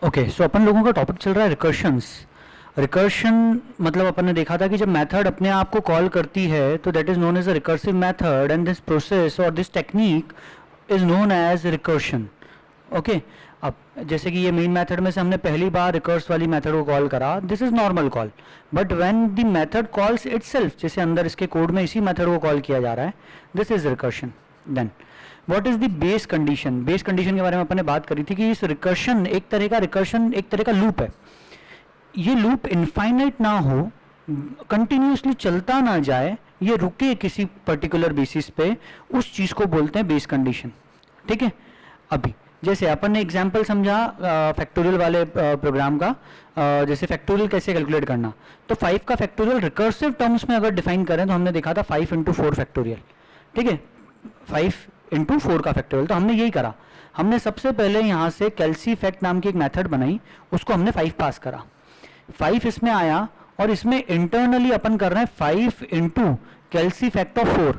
Okay, सो अपन लोगों का topic चल रहा है रिकर्शंस। रिकर्शन मतलब अपन ने देखा था कि जब मेथड अपने आप को कॉल करती है तो that is known as a recursive method and this process or this technique is known as recursion. Okay, अब जैसे कि ये मेन मेथड में से हमने पहली बार रिकर्स वाली मेथड को कॉल करा, this is normal call, but when the method calls itself, जैसे अंदर इसके कोड में इसी मेथड को कॉल किया जा रहा है, this is recursion. Then what is the base condition? Base condition के बारे में अपन ने बात करी थी कि इस रिकर्शन एक तरह का लूप है। ये लूप इनफाइनाइट ना हो, कंटिन्यूसली चलता ना जाए, ये रुके किसी पर्टिकुलर बेसिस पे, उस चीज को बोलते हैं बेस कंडीशन। ठीक है, अभी जैसे अपन ने एग्जाम्पल समझा फैक्टोरियल वाले प्रोग्राम का, जैसे फैक्टोरियल कैसे कैलकुलेट करना, तो 5 का फैक्टोरियल रिकर्सिव टर्म्स में अगर डिफाइन करें तो हमने देखा था 5 इंटू 4 फैक्टोरियल। ठीक है, 5 इंटू 4 का फैक्टोरियल, तो हमने यही करा। हमने सबसे पहले यहाँ से कैल्सी फैक्ट नाम की एक मेथड बनाई, उसको हमने 5 पास करा, 5 इसमें आया और इसमें इंटरनली अपन कर रहे हैं 5 इंटू कैल्सी फैक्ट ऑफ 4,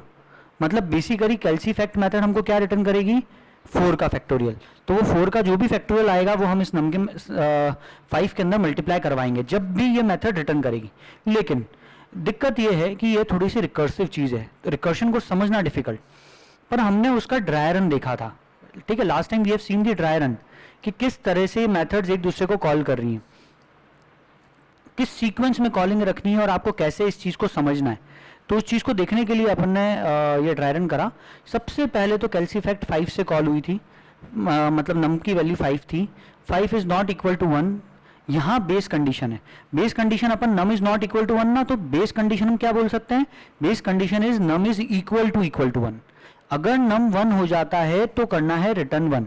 मतलब बेसिकली कैल्सी फैक्ट मेथड हमको क्या रिटर्न करेगी, 4 का फैक्टोरियल। तो वो 4 का जो भी फैक्टोरियल आएगा वो हम इस नंबर के 5 के अंदर मल्टीप्लाई करवाएंगे जब भी ये मेथड रिटर्न करेगी। लेकिन दिक्कत ये है कि ये थोड़ी सी रिकर्सिव चीज़ है, तो रिकर्शन को समझना डिफिकल्ट, पर हमने उसका ड्राई रन देखा था। ठीक है, last time we have seen the dry run कि किस तरह से मेथड्स एक दूसरे को कॉल कर रही हैं, किस सीक्वेंस में कॉलिंग रखनी है और आपको कैसे इस चीज़ को समझना है। तो उस चीज़ को देखने के लिए अपन ने ये ड्राई रन करा। सबसे पहले तो कैल्सी फैक्ट 5 से कॉल हुई थी, मतलब नम की वैल्यू 5 थी, 5 इज नॉट इक्वल टू 1। यहाँ बेस कंडीशन है, बेस कंडीशन अपन num is not equal to 1 ना, तो बेस कंडीशन हम क्या बोल सकते हैं, base condition is num is equal to 1। अगर नम 1 हो जाता है तो करना है रिटर्न 1।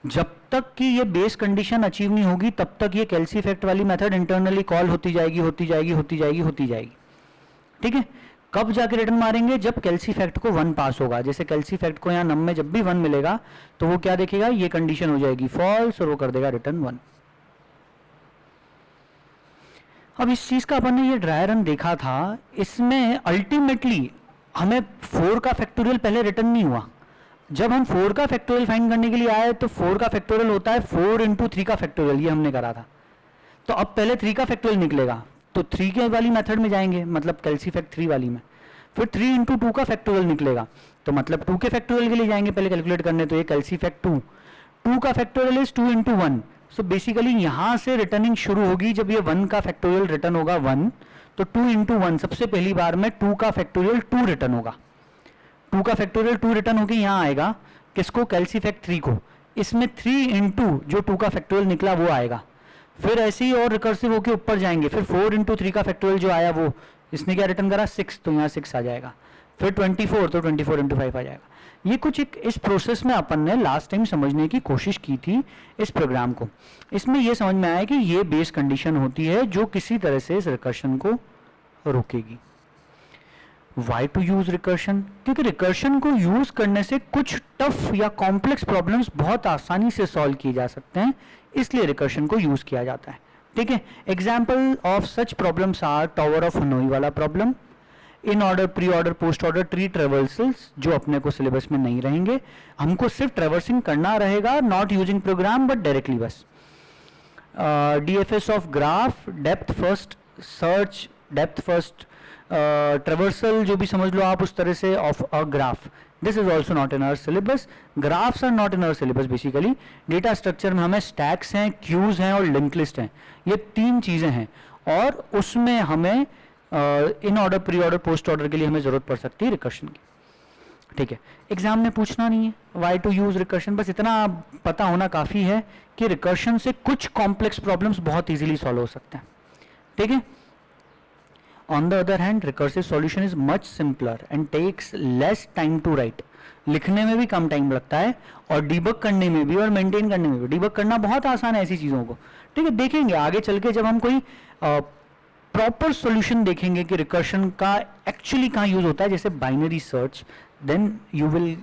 जब तक कि ये बेस कंडीशन अचीव नहीं होगी तब तक ये कैल्सी फैक्ट वाली मेथड इंटरनली कॉल होती जाएगी। ठीक है, कब जाके रिटर्न मारेंगे, जब कैल्सी फैक्ट को 1 पास होगा। जैसे कैल्सी फैक्ट को यहाँ नम में जब भी 1 मिलेगा तो वो क्या देखेगा, ये कंडीशन हो जाएगी फॉल्स और वो कर देगा रिटर्न 1। अब इस चीज का अपन ने ये ड्राई रन देखा था, इसमें अल्टीमेटली हमें 4 का फैक्टोरियल पहले रिटर्न नहीं हुआ। जब हम 4 का फैक्टोरियल फाइंड करने के लिए आए तो 4 का फैक्टोरियल होता है 4 इंटू 3 का फैक्टोरियल, ये हमने करा था। तो अब पहले 3 का फैक्टोरियल निकलेगा तो 3 के वाली मेथड में जाएंगे, मतलब कैल्सी फैक्ट 3 वाली में, फिर 3 इंटू 2 का फैक्टोरियल निकलेगा तो मतलब 2 के फैक्टोरियल के लिए जाएंगे पहले कैलकुलेट करने, तो ये कैल्सी फैक्ट 2 का factorial is 2 into 1। So basically यहां से रिटर्निंग शुरू होगी जब ये 1 का फैक्टोरियल रिटर्न होगा 1, तो 2 इंटू 1 सबसे पहली बार में 2 का फैक्टोरियल 2 रिटर्न होगा, 2 का फैक्टोरियल 2 रिटर्न होकर यहाँ आएगा, किसको, कैल्सी फैक्ट 3 को। इसमें 3 इंटू जो 2 का फैक्टोरियल निकला वो आएगा, फिर ऐसे ही और रिकर्सिव होकर ऊपर जाएंगे, फिर 4 इंटू 3 का फैक्टोरियल जो आया वो इसने क्या रिटर्न करा, 6, तो यहाँ 6 आ जाएगा, फिर 24 तो 24 इंटू 5 आ जाएगा। ये कुछ एक इस प्रोसेस में अपन ने लास्ट टाइम समझने की कोशिश की थी इस प्रोग्राम को। इसमें यह समझ में आया कि ये बेस कंडीशन होती है जो किसी तरह से इस रिकर्शन को रोकेगी। Why to use recursion? क्योंकि रिकर्शन को यूज करने से कुछ टफ या कॉम्प्लेक्स प्रॉब्लम्स बहुत आसानी से सॉल्व किए जा सकते हैं, इसलिए रिकर्शन को यूज किया जाता है। ठीक है, example of such problems are tower of Hanoi वाला problem, in order, pre order, post order tree traversals जो अपने को सिलेबस में नहीं रहेंगे, हमको सिर्फ ट्रेवर्सिंग करना रहेगा, not using program but directly बस। DFS of graph, depth first search, depth first traversal जो भी समझ लो आप उस तरह से, of a graph, this is also not in our syllabus. Graphs are not in our syllabus. Basically data structure में हमें स्टैक्स हैं, क्यूज हैं और लिंक लिस्ट हैं, ये 3 चीजें हैं, और उसमें हमें इन order, pre order, post order के लिए हमें जरूरत पड़ सकती है रिकर्शन की। ठीक है, एग्जाम में पूछना नहीं है वाई टू यूज रिकर्शन, बस इतना पता होना काफी है कि रिकर्शन से कुछ कॉम्प्लेक्स प्रॉब्लम्स बहुत इजीली सॉल्व हो सकते हैं। ठीक है, on the other hand recursive solution is much simpler and takes less time to write. लिखने में भी कम टाइम लगता है और डिबग करने में भी और मेंटेन करने में भी। डिबग करना बहुत आसान है ऐसी चीज़ों को। ठीक है, देखेंगे आगे चल के जब हम कोई प्रॉपर सॉल्यूशन देखेंगे कि रिकर्शन का एक्चुअली कहाँ यूज होता है, जैसे binary search, then you will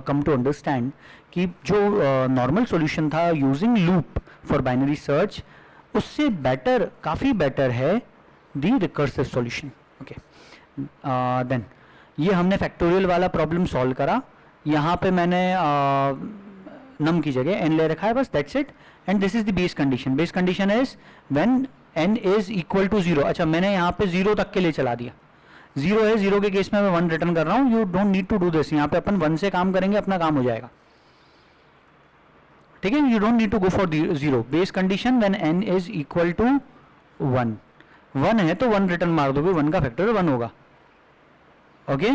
come to understand कि जो नॉर्मल सॉल्यूशन था using loop for binary search, उससे बेटर, काफ़ी बेटर है the recursive solution. Okay, then ये हमने फैक्टोरियल वाला प्रॉब्लम सॉल्व करा। यहाँ पे मैंने नम की जगह n ले रखा है बस, that's it. And this is the base condition. Base condition is when n is equal to 0. अच्छा मैंने यहाँ पे 0 तक के लिए चला दिया. 0 है, 0 के केस में मैं 1 रिटर्न कर रहा हूँ. You don't need to do this. यहाँ पे अपन 1 से काम करेंगे, अपना काम हो जाएगा. ठीक है, you don't need to go for 0. Base condition when n is equal to 1. 1 है तो 1 रिटर्न मार दोगे, 1 का फैक्टर 1 होगा. ओके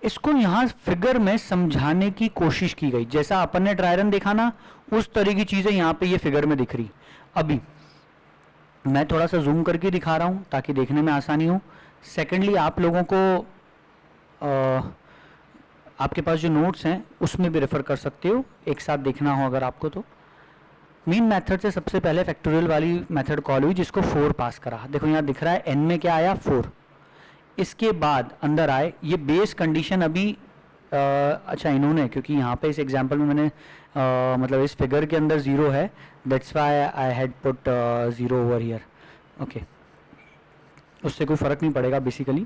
इसको यहां फिगर में समझाने की कोशिश की गई. जैसा अपन ने ट्राई रन देखा ना, उस तरह की चीजें यहां पे ये फिगर में दिख रही. अभी मैं थोड़ा सा जूम करके दिखा रहा हूं ताकि देखने में आसानी हो. सेकेंडली आप लोगों को आपके पास जो नोट्स हैं उसमें भी रेफर कर सकते हो, एक साथ देखना हो अगर आपको तो. मीन मेथड से सबसे पहले फैक्टोरियल वाली मेथड कॉल हुई जिसको 4 पास करा. देखो यहाँ दिख रहा है n में क्या आया 4. इसके बाद अंदर आए ये बेस कंडीशन. अभी अच्छा इन्होंने, क्योंकि यहाँ पे इस एग्जांपल में मैंने मतलब इस फिगर के अंदर 0 है, that's why I had put 0 over here. Okay उससे कोई फर्क नहीं पड़ेगा बेसिकली.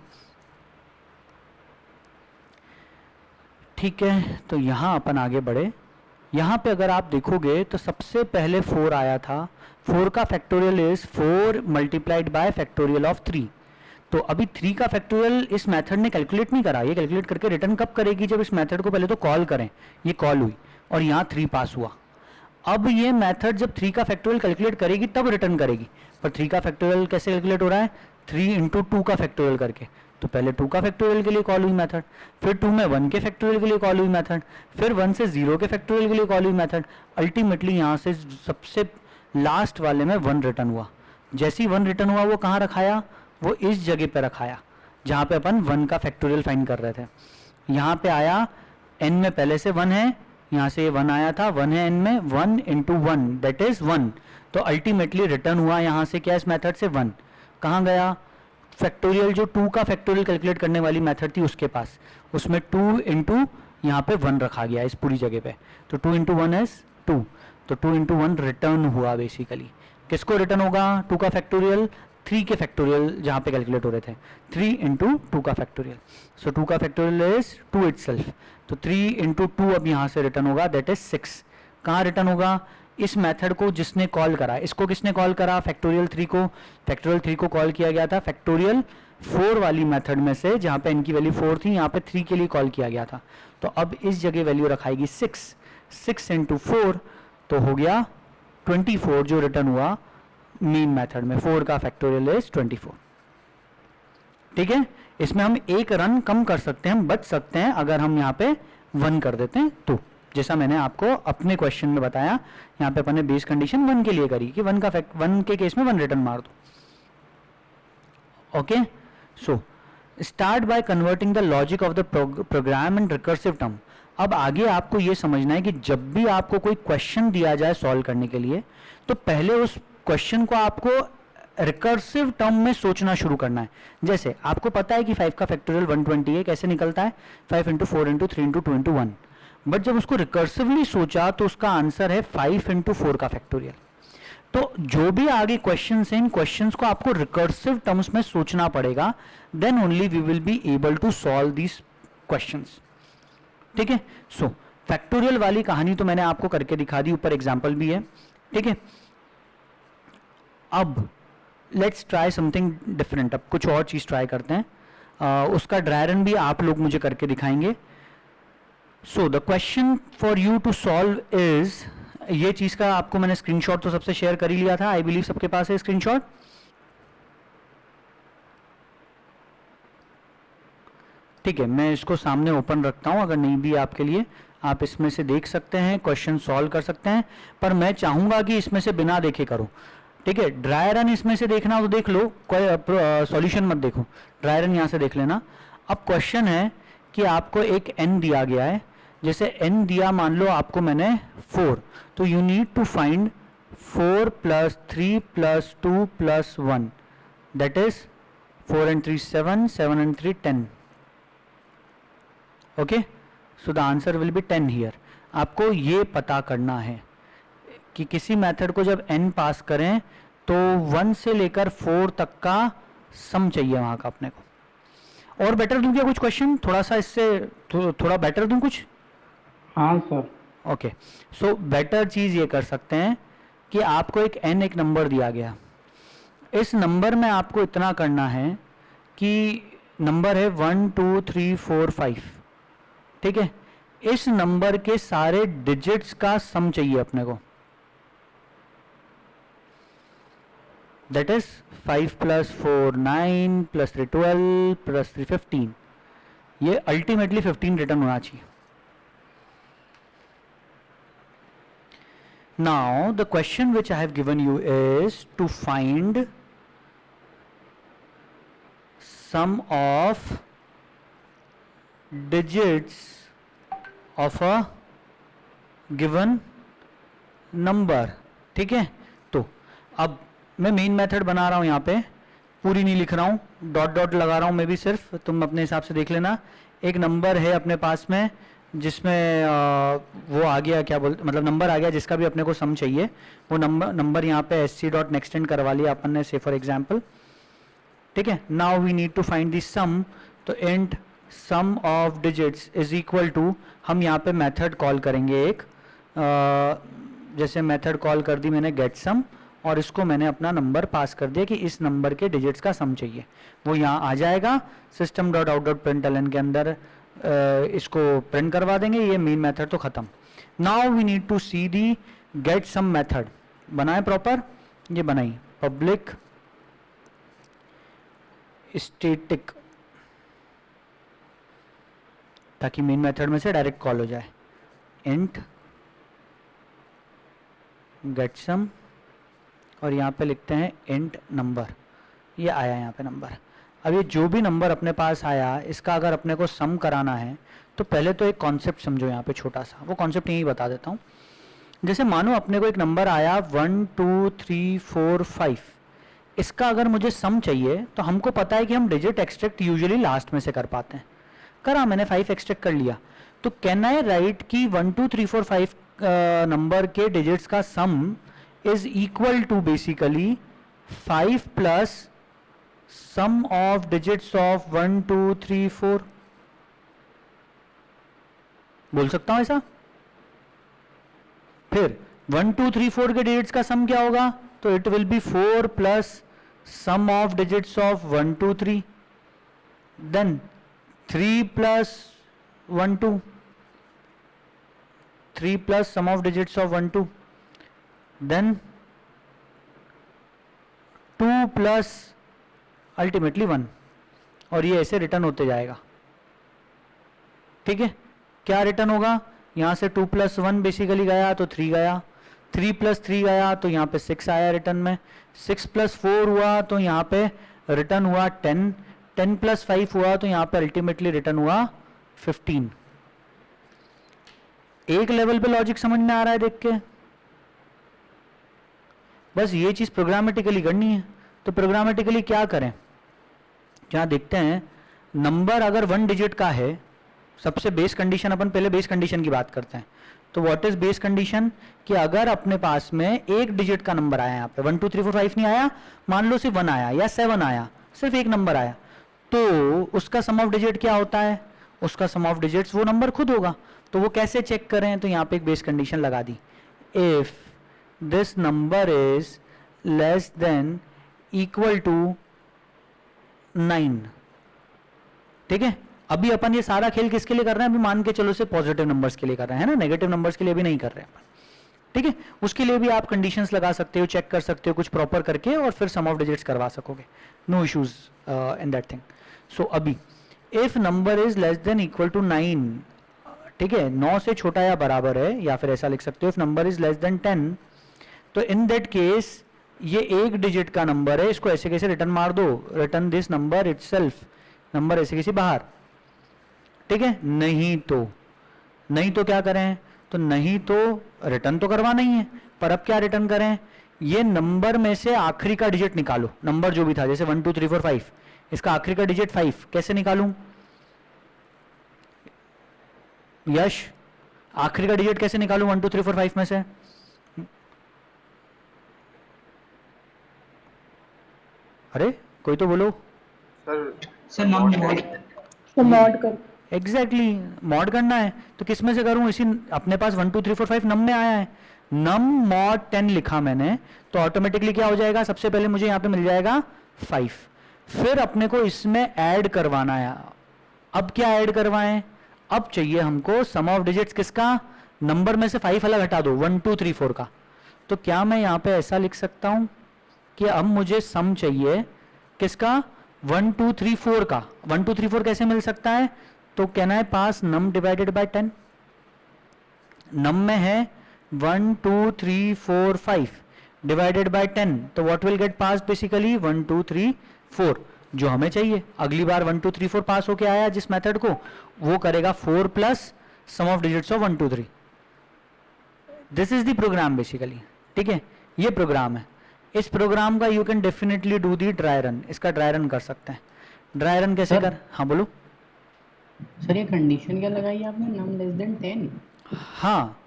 ठीक है तो यहाँ अपन आगे बढ़े. यहाँ पे अगर आप देखोगे तो सबसे पहले 4 आया था. 4 का factorial is 4 multiplied by factorial of 3. तो अभी 3 का फैक्टोरियल इस मेथड ने कैलकुलेट नहीं करा. ये कैलकुलेट करके रिटर्न कब करेगी, जब इस मेथड को पहले तो कॉल करें. ये कॉल हुई और यहाँ 3 पास हुआ. अब ये मेथड जब 3 का फैक्टोरियल कैलकुलेट करेगी तब रिटर्न करेगी. पर 3 का फैक्टोरियल कैसे कैलकुलेट हो रहा है, 3 इंटू 2 का फैक्टोरियल करके. तो पहले 2 का फैक्टोरियल के लिए कॉल हुई मेथड, फिर 2 में 1 के फैक्टोरियल के लिए कॉल हुई मेथड, फिर 1 से 0 के फैक्टोरियल के लिए कॉल हुई मेथड. अल्टीमेटली यहाँ से सबसे लास्ट वाले में 1 रिटर्न हुआ. जैसे ही 1 रिटर्न हुआ वो कहाँ रखाया, वो इस जगह पे रखाया जहाँ पे अपन 1 का फैक्टोरियल फाइंड कर रहे थे. यहाँ पे आया n में पहले से 1 है, यहाँ से 1 आया था, 1 है n में, 1 इंटू 1 दैट इज 1. तो अल्टीमेटली रिटर्न हुआ यहाँ से क्या, इस मेथड से 1. कहाँ गया फैक्टोरियल, जो 2 का फैक्टोरियल कैलकुलेट करने वाली मेथड थी उसके पास, उसमें 2 इंटू यहाँ पे 1 रखा गया इस पूरी जगह पे. तो 2 इंटू 1 इज 2. तो 2 इंटू 1 रिटर्न हुआ बेसिकली. किसको रिटर्न होगा, 2 का फैक्टोरियल, 3 के फैक्टोरियल जहाँ पे कैलकुलेट हो रहे थे. 3 इंटू 2 का फैक्टोरियल. सो 2 का फैक्टोरियल इज 2 इटसेल्फ. तो 3 इंटू 2 अब यहाँ से रिटर्न होगा, दैट इज 6. कहाँ रिटर्न होगा, इस मेथड को जिसने कॉल करा. इसको किसने कॉल करा, फैक्टोरियल 3 को. फैक्टोरियल 3 को कॉल किया गया था फैक्टोरियल 4 वाली मेथड में से, जहाँ पे इनकी वैल्यू 4 थी, यहाँ पे 3 के लिए कॉल किया गया था. तो अब इस जगह वैल्यू रखाएगी 6. 6 इंटू 4 तो हो गया 24 जो रिटर्न हुआ मीन मेथड में. 4 का फैक्टोरियल इज 24. ठीक है, इसमें हम एक रन कम कर सकते हैं, हम बच सकते हैं अगर हम यहाँ पे 1 कर देते हैं. तो जैसा मैंने आपको अपने क्वेश्चन में बताया, यहाँ पे अपन ने बेस कंडीशन 1 के लिए करी कि 1 के केस में 1 रिटर्न मार दो. Okay so start by converting the logic of the program and recursive term. अब आगे आपको ये समझना है कि जब भी आपको कोई क्वेश्चन दिया जाए सॉल्व करने के लिए, तो पहले उस क्वेश्चन को आपको रिकर्सिव टर्म में सोचना शुरू करना है. जैसे आपको पता है कि 5 का फैक्टोरियल 120 है, कैसे निकलता है, 5 into 4 into 3 into 2 into 1. But जब उसको रिकर्सिवली सोचा तो उसका आंसर है 5 इंटू 4 का फैक्टोरियल. तो जो भी आगे क्वेश्चंस हैं, इन क्वेश्चंस को आपको रिकर्सिव टर्म्स में सोचना पड़ेगा. Then only we will be able to solve these questions. ठीक है, सो फैक्टोरियल वाली कहानी तो मैंने आपको करके दिखा दी, ऊपर एग्जाम्पल भी है. ठीक है, अब लेट्स ट्राई समथिंग डिफरेंट. अब कुछ और चीज ट्राई करते हैं. उसका ड्राई रन भी आप लोग मुझे करके दिखाएंगे. So the question for you to solve is, ये चीज का आपको मैंने स्क्रीनशॉट तो सबसे शेयर कर ही लिया था. आई बिलीव सबके पास है स्क्रीनशॉट. ठीक है, मैं इसको सामने ओपन रखता हूं, अगर नहीं भी आपके लिए आप इसमें से देख सकते हैं, क्वेश्चन सॉल्व कर सकते हैं. पर मैं चाहूंगा कि इसमें से बिना देखे करो. ठीक है, ड्राई रन इसमें से देखना तो देख लो, कोई सॉल्यूशन मत देखो, ड्राई रन यहाँ से देख लेना. अब क्वेश्चन है कि आपको एक n दिया गया है. जैसे n दिया, मान लो आपको मैंने 4, तो you need to find 4 plus 3 plus 2 plus 1, that is 4 and 3 7, 7 and 3 10. Okay, so the answer will be 10 here. आपको ये पता करना है कि किसी मेथड को जब n पास करें तो 1 से लेकर 4 तक का सम चाहिए वहां का अपने को. और बेटर दूं क्या कुछ क्वेश्चन, थोड़ा सा इससे थोड़ा बेटर दूं कुछ. हाँ सर. ओके, सो बेटर चीज़ ये कर सकते हैं कि आपको एक नंबर दिया गया, इस नंबर में आपको इतना करना है कि नंबर है 1 2 3 4 5, ठीक है, इस नंबर के सारे डिजिट्स का सम चाहिए अपने को, दैट इज 5 + 4 9 + 3 12 + 3 15, ये अल्टीमेटली 15 रिटर्न होना चाहिए. Now the question which I have given you is to find sum of digits of a given number. ठीक है, तो अब मैं मेन मेथड बना रहा हूं, यहां पे पूरी नहीं लिख रहा हूं, डॉट डॉट लगा रहा हूं मैं भी, सिर्फ तुम अपने हिसाब से देख लेना. एक नंबर है अपने पास में जिसमें वो आ गया, क्या बोलते, मतलब नंबर आ गया जिसका भी अपने को सम चाहिए, वो नंबर यहाँ पे sc डॉट नेक्सटेंड करवा लिया अपन ने, से फॉर एग्जांपल. ठीक है, now we need to find the sum, तो int sum of digits is equal to, हम यहाँ पे मेथड कॉल करेंगे एक, जैसे मेथड कॉल कर दी मैंने गेट सम, और इसको मैंने अपना नंबर पास कर दिया कि इस नंबर के डिजिट्स का सम चाहिए, वो यहाँ आ जाएगा system dot out dot println के अंदर, इसको प्रिंट करवा देंगे, ये मेन मेथड तो खत्म. Now we need to see the get sum method, बनाए प्रॉपर, ये बनाई पब्लिक स्टैटिक, ताकि मेन मेथड में से डायरेक्ट कॉल हो जाए, इंट गेट सम, और यहाँ पे लिखते हैं इंट नंबर, ये आया यहाँ पे नंबर. अब ये जो भी नंबर अपने पास आया, इसका अगर अपने को सम कराना है तो पहले तो एक कॉन्सेप्ट समझो यहाँ पे छोटा सा, वो कॉन्सेप्ट यही बता देता हूँ. जैसे मानो अपने को एक नंबर आया 1 2 3 4 5, इसका अगर मुझे सम चाहिए तो हमको पता है कि हम डिजिट एक्सट्रैक्ट यूजुअली लास्ट में से कर पाते हैं, करा मैंने 5 एक्सट्रैक्ट कर लिया, तो कैन आई राइट कि 1 2 3 4 5 नंबर के डिजिट्स का sum is equal to basically 5 plus sum of digits of 1 2 3 4, बोल सकता हूं ऐसा. फिर 1 2 3 4 के डिजिट्स का सम क्या होगा, तो it will be 4 plus sum of digits of 1 2 3, then 3 plus 1 2, 3 plus sum of digits of 1 2, then 2 plus ultimately 1, और ये ऐसे रिटर्न होते जाएगा. ठीक है, क्या रिटर्न होगा, यहां से 2 प्लस 1 बेसिकली गया तो 3 गया, 3 प्लस 3 गया तो यहाँ पे 6 आया रिटर्न में, 6 प्लस 4 हुआ तो यहाँ पे रिटर्न हुआ 10, 10 प्लस 5 हुआ तो यहाँ पे अल्टीमेटली रिटर्न हुआ 15. एक लेवल पे लॉजिक समझ में आ रहा है देख के, बस ये चीज प्रोग्रामेटिकली करनी है. तो प्रोग्रामेटिकली क्या करें, जहां देखते हैं नंबर अगर 1 डिजिट का है, सबसे बेस कंडीशन, अपन पहले बेस कंडीशन की बात करते हैं, तो व्हाट इज बेस कंडीशन, कि अगर अपने पास में एक डिजिट का नंबर आया, यहाँ पे 1 2 3 4 5 नहीं आया, मान लो सिर्फ 1 आया या 7 आया, सिर्फ एक नंबर आया, तो उसका सम ऑफ डिजिट क्या होता है, उसका सम ऑफ डिजिट्स वो नंबर खुद होगा. तो वो कैसे चेक करें, तो यहाँ पे एक बेस कंडीशन लगा दी, if this number is less than equal to 9. ठीक है, अभी अपन ये सारा खेल किसके लिए कर रहे हैं, अभी मान के चलो से पॉजिटिव नंबर्स के लिए कर रहे हैं ना, नेगेटिव नंबर्स के लिए भी नहीं कर रहे हैं अपन. ठीक है, उसके लिए भी आप कंडीशंस लगा सकते हो, चेक कर सकते हो कुछ प्रॉपर करके, और फिर सम ऑफ डिजिट्स करवा सकोगे, no issues in that thing. So अभी if number is less than equal to 9, ठीक है, 9 से छोटा या बराबर है, या फिर ऐसा लिख सकते हो if number is less than 10, तो इन दैट केस ये एक डिजिट का नंबर है, इसको ऐसे कैसे रिटर्न मार दो, return this number itself, number ऐसे कैसे बाहर. ठीक है, नहीं तो क्या करें, तो नहीं तो रिटर्न तो करवाना ही है, पर अब क्या रिटर्न करें, ये नंबर में से आखिरी का डिजिट निकालो, नंबर जो भी था, जैसे 1 2 3 4 5, इसका आखिरी का डिजिट 5, कैसे निकालूं, यश आखिरी का डिजिट कैसे निकालूं 1 2 3 4 5 में से, अरे कोई तो बोलो सर नॉट कर एग्जैक्टली मॉड करना है तो किस में से करूं, इसी अपने पास 1 2 3 4 5 नम में आया है, नम मॉड 10 लिखा मैंने, तो ऑटोमेटिकली क्या हो जाएगा, सबसे पहले मुझे यहाँ पे मिल जाएगा 5, फिर अपने को इसमें ऐड करवाना है। अब क्या ऐड करवाएं, अब चाहिए हमको सम ऑफ डिजिट्स किसका, नंबर में से 5 अलग हटा दो 1 2 3 4 का। तो क्या मैं यहाँ पे ऐसा लिख सकता हूं कि अब मुझे सम चाहिए किसका, 1 2 3 4 का। 1 2 3 4 कैसे मिल सकता है, तो कहना है पास नम डिवाइडेड बाय 10, नम में है 1 2 3 4 5 डिवाइडेड बाय 10, तो what will get pass basically 1 2 3 4 जो हमें चाहिए। अगली बार 1 2 3 4 पास होके आया जिस मेथड को, वो करेगा 4 plus sum of digits of 1 2 3। This is the program basically, ठीक है, ये प्रोग्राम है। इस प्रोग्राम का you can definitely do the dry run, इसका ड्राई रन कर सकते हैं। ड्राई रन कैसे कर, हाँ बोलो सर। ये कंडीशन क्या लगाई आपने, नम लेस देन 10? हाँ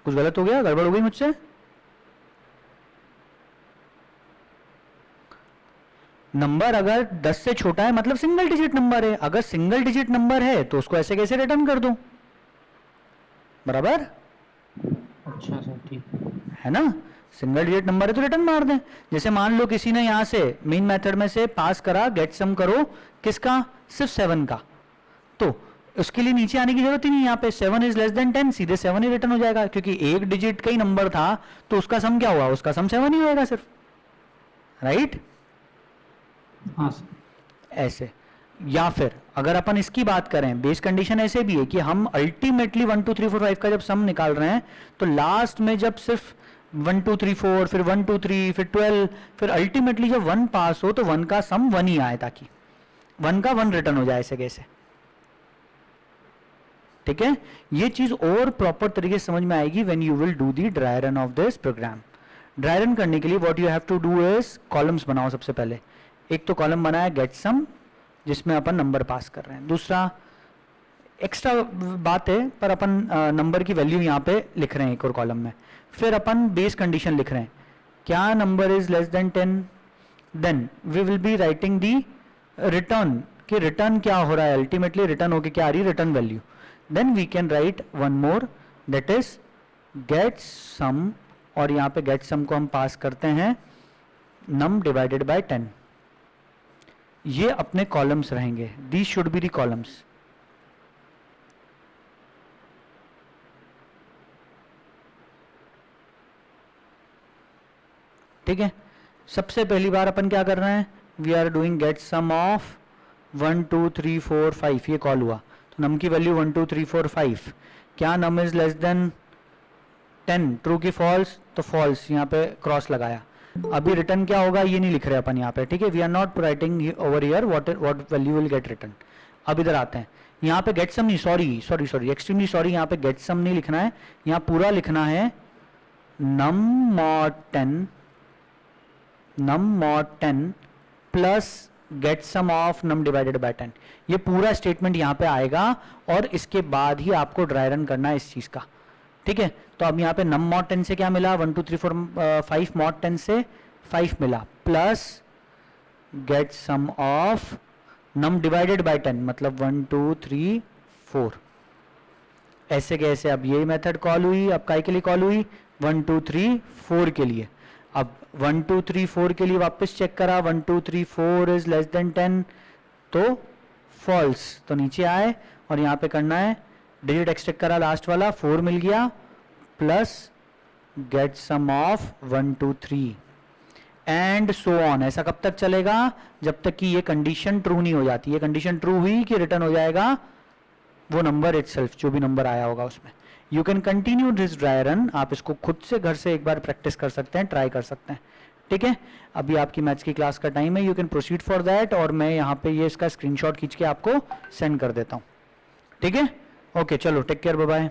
कुछ गलत हो गया, गड़बड़ हो गई मुझसे, नंबर अगर 10 से छोटा है मतलब सिंगल डिजिट नंबर है, अगर सिंगल डिजिट नंबर है तो उसको ऐसे कैसे रिटर्न कर दो, बराबर अच्छा सर, ठीक है ना, सिंगल डिजिट नंबर है तो रिटर्न मार दें। जैसे मान लो किसी ने यहां से मेन मेथड में से पास करा गेट सम करो किसका, सिर्फ 7 का, तो उसके लिए नीचे आने की जरूरत ही नहीं, यहाँ पे 7 इज लेस देन 10 सीधे 7 ही रिटर्न हो जाएगा, क्योंकि एक डिजिट का ही नंबर था तो उसका सम क्या हुआ, उसका सम 7 ही होएगा सिर्फ, राइट। हाँ सर। ऐसे, या फिर अगर अपन इसकी बात करें, बेस कंडीशन ऐसे भी है कि हम अल्टीमेटली 1 2 3 4 5 का जब सम निकाल रहे हैं तो लास्ट में जब सिर्फ 1 2 3 4 फिर 1 2 3 फिर 12 फिर अल्टीमेटली जब 1 पास हो तो 1 का सम 1 ही आए, ताकि 1 का 1 रिटर्न हो जाए ऐसे कैसे, ठीक है। ये चीज और प्रॉपर तरीके से समझ में आएगी when you will do the dry run of this program. Dry run करने के लिए what you have to do is columns बनाओ। सबसे पहले एक तो कॉलम बनाया गेट सम जिसमें अपन नंबर पास कर रहे हैं, दूसरा एक्स्ट्रा बात है पर अपन नंबर की वैल्यू यहाँ पे लिख रहे हैं एक और कॉलम में, फिर अपन बेस कंडीशन लिख रहे हैं क्या number is less than 10, then we will be writing the return कि रिटर्न क्या हो रहा है, अल्टीमेटली रिटर्न होके क्या आ रही है, return value. Then we can write one more that is get sum, और यहाँ पे गेट सम को हम पास करते हैं नम डिवाइडेड बाय 10। ये अपने कॉलम्स रहेंगे, these should be the columns, ठीक है। सबसे पहली बार अपन क्या कर रहे हैं, we are doing get sum of 1 2 3 4 5, ये कॉल हुआ तो नम की वैल्यू 1 2 3 4 5, क्या num is less than 10, true की फॉल्स, तो फॉल्स यहाँ पे क्रॉस लगाया। अभी रिटर्न क्या होगा ये नहीं लिख रहे अपन यहाँ पे, ठीक है, we are not writing over here what value will get return. अब इधर आते हैं, यहाँ पे गेट सम नहीं, सॉरी एक्सट्रीमली सॉरी, यहाँ पे गेट सम नहीं लिखना है, यहाँ पूरा लिखना है num mod 10 plus get sum of num divided by 10, ये पूरा स्टेटमेंट यहाँ पे आएगा और इसके बाद ही आपको ड्राई रन करना है इस चीज का, ठीक है। तो अब यहाँ पे नम मॉड 10 से क्या मिला, 1 2 3 4 5 मॉड 10 से 5 मिला, plus get sum of num divided by 10 मतलब 1 2 3 4, ऐसे कैसे। अब ये मेथड कॉल हुई, अब काय के लिए कॉल हुई, 1 2 3 4 के लिए। अब 1 2 3 4 के लिए वापस चेक करा, 1 2 3 4 इज लेस देन 10 तो फॉल्स, तो नीचे आए और यहाँ पे करना है डिजिट एक्सट्रैक्ट करा, लास्ट वाला 4 मिल गया, plus get sum of 1 2 3 and so on. ऐसा कब तक चलेगा, जब तक कि ये कंडीशन ट्रू नहीं हो जाती। ये कंडीशन ट्रू हुई कि रिटर्न हो जाएगा वो नंबर इटसेल्फ, जो भी नंबर आया होगा उसमें। You can continue this dry run, आप इसको खुद से घर से एक बार प्रैक्टिस कर सकते हैं, ट्राई कर सकते हैं, ठीक है। अभी आपकी मैथ्स की क्लास का टाइम है, you can proceed for that, और मैं यहाँ पे ये इसका स्क्रीनशॉट खींच के आपको सेंड कर देता हूँ, ठीक है। ओके चलो, टेक केयर, बाय बाय।